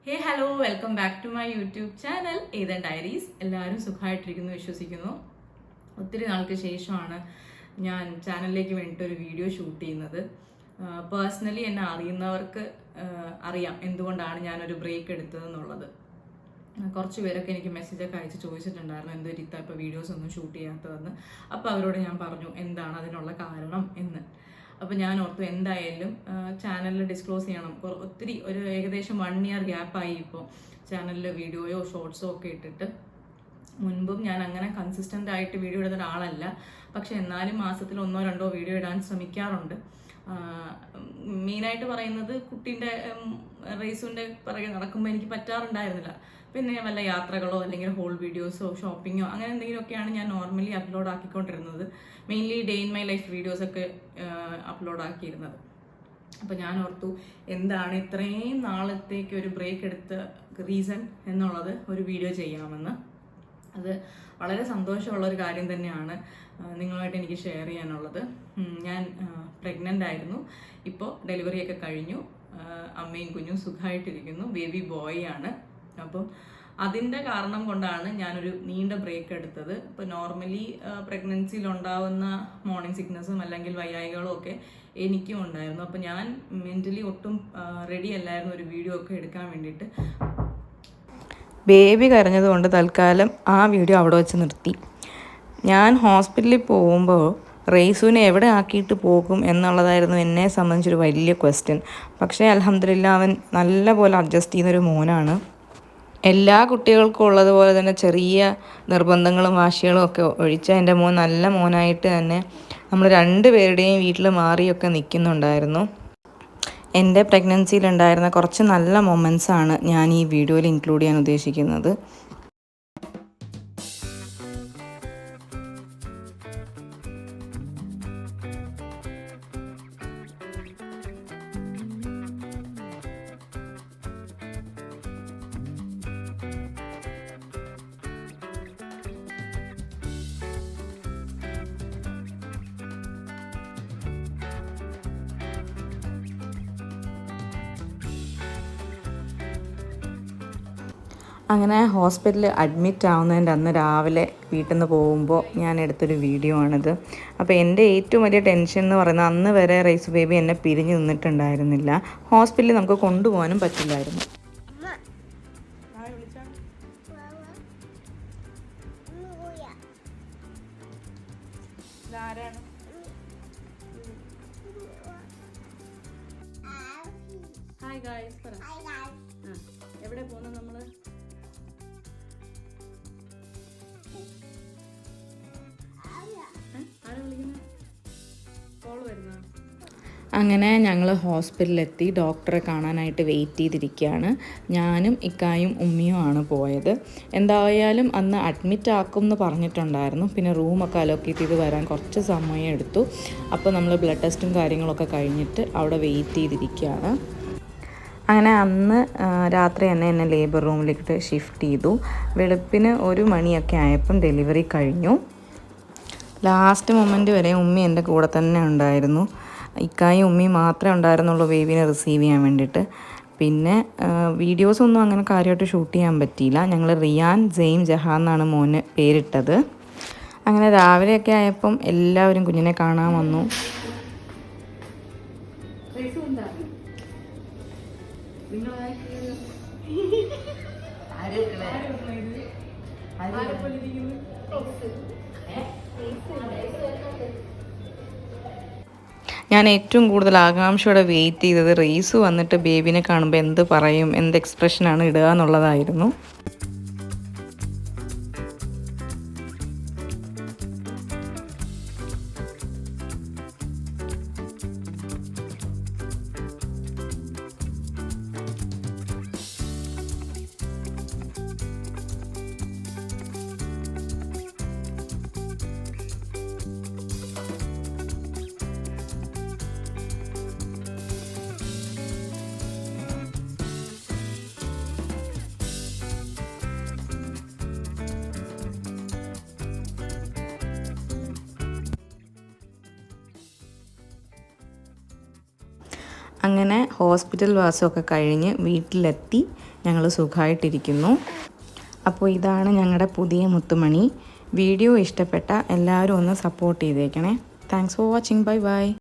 Hey hello welcome back to my YouTube channel Ethan diaries. എല്ലാവരും സുഖമായിട്ടിരിക്കുന്നു വിശ്വസിക്കുന്നു. ഒത്തിരി നാൾക്ക് ശേഷമാണ് ഞാൻ ചാനലിലേക്ക് വേണ്ടിയിട്ട് ഒരു വീഡിയോ ഷൂട്ട് ചെയ്യുന്നത്. പേഴ്സണലി എന്നെ അറിയുന്നവർക്ക് അറിയാം എന്തുകൊണ്ടാണ് ഞാനൊരു ബ്രേക്ക് എടുത്തതെന്നുള്ളത്. കുറച്ച് പേരൊക്കെ എനിക്ക് മെസ്സേജൊക്കെ അയച്ച് ചോദിച്ചിട്ടുണ്ടായിരുന്നു എന്ത് രീതി ഇപ്പോൾ വീഡിയോസ് ഒന്നും ഷൂട്ട് ചെയ്യാത്തതെന്ന്. അപ്പോൾ അവരോട് ഞാൻ പറഞ്ഞു എന്താണ് അതിനുള്ള കാരണം എന്ന്. അപ്പോൾ ഞാൻ ഓർത്തു എന്തായാലും ചാനലിൽ ഡിസ്ക്ലോസ് ചെയ്യണം. ഒത്തിരി ഒരു ഏകദേശം 1 ഇയർ ഗ്യാപ്പായി ഇപ്പോൾ ചാനലിൽ വീഡിയോയോ ഷോർട്സോ ഒക്കെ ഇട്ടിട്ട്. മുൻപും ഞാൻ അങ്ങനെ കൺസിസ്റ്റൻ്റ് ആയിട്ട് വീഡിയോ ഇടുന്ന ഒരാളല്ല, പക്ഷെ എന്നാലും മാസത്തിൽ 1-2 വീഡിയോ ഇടാൻ ശ്രമിക്കാറുണ്ട്. മെയിനായിട്ട് പറയുന്നത് കുട്ടീൻ്റെ റേസുവിൻ്റെ പിറകെ നടക്കുമ്പോൾ എനിക്ക് പറ്റാറുണ്ടായിരുന്നില്ല. പിന്നെ വല്ല യാത്രകളോ അല്ലെങ്കിൽ ഹോൾ വീഡിയോസോ ഷോപ്പിങ്ങോ അങ്ങനെ എന്തെങ്കിലുമൊക്കെയാണ് ഞാൻ നോർമലി അപ്ലോഡ് ആക്കിക്കൊണ്ടിരുന്നത്. Mainly day in my life വീഡിയോസൊക്കെ അപ്ലോഡ് ആക്കിയിരുന്നത്. അപ്പോൾ ഞാൻ ഓർത്തു എന്താണ് ഇത്രയും നാളത്തേക്ക് ഒരു ബ്രേക്ക് എടുത്ത റീസൺ എന്നുള്ളത് ഒരു വീഡിയോ ചെയ്യാമെന്ന്. അത് വളരെ സന്തോഷമുള്ളൊരു കാര്യം തന്നെയാണ് നിങ്ങളുമായിട്ട് എനിക്ക് ഷെയർ ചെയ്യാനുള്ളത്. ഞാൻ പ്രഗ്നൻ്റ് ആയിരുന്നു. ഇപ്പോൾ ഡെലിവറിയൊക്കെ കഴിഞ്ഞു. അമ്മയും കുഞ്ഞും സുഖമായിട്ടിരിക്കുന്നു. ബേബി ബോയ് ആണ്. അപ്പം അതിൻ്റെ കാരണം കൊണ്ടാണ് ഞാനൊരു നീണ്ട ബ്രേക്ക് എടുത്തത്. ഇപ്പോൾ നോർമലി പ്രഗ്നൻസിയിൽ ഉണ്ടാവുന്ന മോർണിംഗ് സിക്നസ്സും അല്ലെങ്കിൽ വയ്യായികളും ഒക്കെ എനിക്കും ഉണ്ടായിരുന്നു. അപ്പോൾ ഞാൻ മെൻ്റലി ഒട്ടും റെഡി അല്ലായിരുന്നു ഒരു വീഡിയോ ഒക്കെ എടുക്കാൻ വേണ്ടിയിട്ട്. ബേബി കരഞ്ഞതുകൊണ്ട് തൽക്കാലം ആ വീഡിയോ അവിടെ വെച്ച് നിർത്തി. ഞാൻ ഹോസ്പിറ്റലിൽ പോകുമ്പോൾ റേസുവിനെ എവിടെ ആക്കിയിട്ട് പോകും എന്നുള്ളതായിരുന്നു എന്നെ സംബന്ധിച്ചൊരു വലിയ ക്വസ്റ്റ്യൻ. പക്ഷേ അൽഹംദുലില്ലാ അവൻ നല്ലപോലെ അഡ്ജസ്റ്റ് ചെയ്യുന്നൊരു മോനാണ്. എല്ലാ കുട്ടികൾക്കും ഉള്ളതുപോലെ തന്നെ ചെറിയ നിർബന്ധങ്ങളും വാശികളും ഒക്കെ ഒഴിച്ച് എൻ്റെ മോൻ നല്ല മോനായിട്ട് തന്നെ നമ്മൾ 2 പേരുടെയും വീട്ടിൽ മാറിയൊക്കെ നിൽക്കുന്നുണ്ടായിരുന്നു. എൻ്റെ പ്രഗ്നൻസിയിലുണ്ടായിരുന്ന കുറച്ച് നല്ല മൊമെൻറ്റ്സാണ് ഞാൻ ഈ വീഡിയോയിൽ ഇൻക്ലൂഡ് ചെയ്യാൻ ഉദ്ദേശിക്കുന്നത്. അങ്ങനെ ഹോസ്പിറ്റലിൽ അഡ്മിറ്റ് ആവുന്നതിൻ്റെ അന്ന് രാവിലെ വീട്ടിൽ നിന്ന് പോകുമ്പോൾ ഞാൻ എടുത്തൊരു വീഡിയോ ആണിത്. അപ്പോൾ എൻ്റെ ഏറ്റവും വലിയ ടെൻഷൻ എന്ന് പറയുന്നത് അന്ന് വരെ റൈസ് ബേബി എന്നെ പിരിഞ്ഞു നിന്നിട്ടുണ്ടായിരുന്നില്ല. ഹോസ്പിറ്റലിൽ നമുക്ക് കൊണ്ടുപോകാനും പറ്റില്ലായിരുന്നു. ഹായ് ഗായ്സ് പറ. എവിടെ പോകുന്നത് നമ്മൾ? അങ്ങനെ ഞങ്ങൾ ഹോസ്പിറ്റലിലെത്തി ഡോക്ടറെ കാണാനായിട്ട് വെയിറ്റ് ചെയ്തിരിക്കുകയാണ്. ഞാനും ഇക്കായും ഉമ്മിയും ആണ് പോയത്. എന്തായാലും അന്ന് അഡ്മിറ്റ് ആക്കും എന്ന് പറഞ്ഞിട്ടുണ്ടായിരുന്നു. പിന്നെ റൂമൊക്കെ അലോക്കേറ്റ് ചെയ്ത് വരാൻ കുറച്ച് സമയം എടുത്തു. അപ്പോൾ നമ്മൾ ബ്ലഡ് ടെസ്റ്റും കാര്യങ്ങളൊക്കെ കഴിഞ്ഞിട്ട് അവിടെ വെയിറ്റ് ചെയ്തിരിക്കുകയാണ്. അങ്ങനെ അന്ന് രാത്രി തന്നെ എന്നെ ലേബർ റൂമിലേക്ക് ഷിഫ്റ്റ് ചെയ്തു. വെളുപ്പിന് 1 മണിയൊക്കെ ആയപ്പം ഡെലിവറി കഴിഞ്ഞു. ലാസ്റ്റ് മൊമെൻറ്റ് വരെ ഉമ്മി എൻ്റെ കൂടെ തന്നെ ഉണ്ടായിരുന്നു. ഇക്കായും ഉമ്മിയും മാത്രമേ ഉണ്ടായിരുന്നുള്ളൂ ബേബീനെ റിസീവ് ചെയ്യാൻ വേണ്ടിയിട്ട്. പിന്നെ വീഡിയോസൊന്നും അങ്ങനെ കാര്യമായിട്ട് ഷൂട്ട് ചെയ്യാൻ പറ്റിയില്ല. ഞങ്ങൾ റിയാൻ ജെയിം ജഹാൻ എന്നാണ് മോന് പേരിട്ടത്. അങ്ങനെ രാവിലെയൊക്കെ ആയപ്പം എല്ലാവരും കുഞ്ഞിനെ കാണാൻ വന്നു. ഞാൻ ഏറ്റവും കൂടുതൽ ആകാംക്ഷയോടെ വെയിറ്റ് ചെയ്തത് റേസ് വന്നിട്ട് ബേബിനെ കാണുമ്പോൾ എന്ത് പറയും, എന്ത് എക്സ്പ്രഷനാണ് ഇടുക എന്നുള്ളതായിരുന്നു. അങ്ങനെ ഹോസ്പിറ്റൽ വാസമൊക്കെ കഴിഞ്ഞ് വീട്ടിലെത്തി ഞങ്ങൾ സുഖമായിട്ടിരിക്കുന്നു. അപ്പോൾ ഇതാണ് ഞങ്ങളുടെ പുതിയ മുത്തുമണി. വീഡിയോ ഇഷ്ടപ്പെട്ട എല്ലാവരും ഒന്ന് സപ്പോർട്ട് ചെയ്തേക്കണേ. Thanks for watching. Bye bye.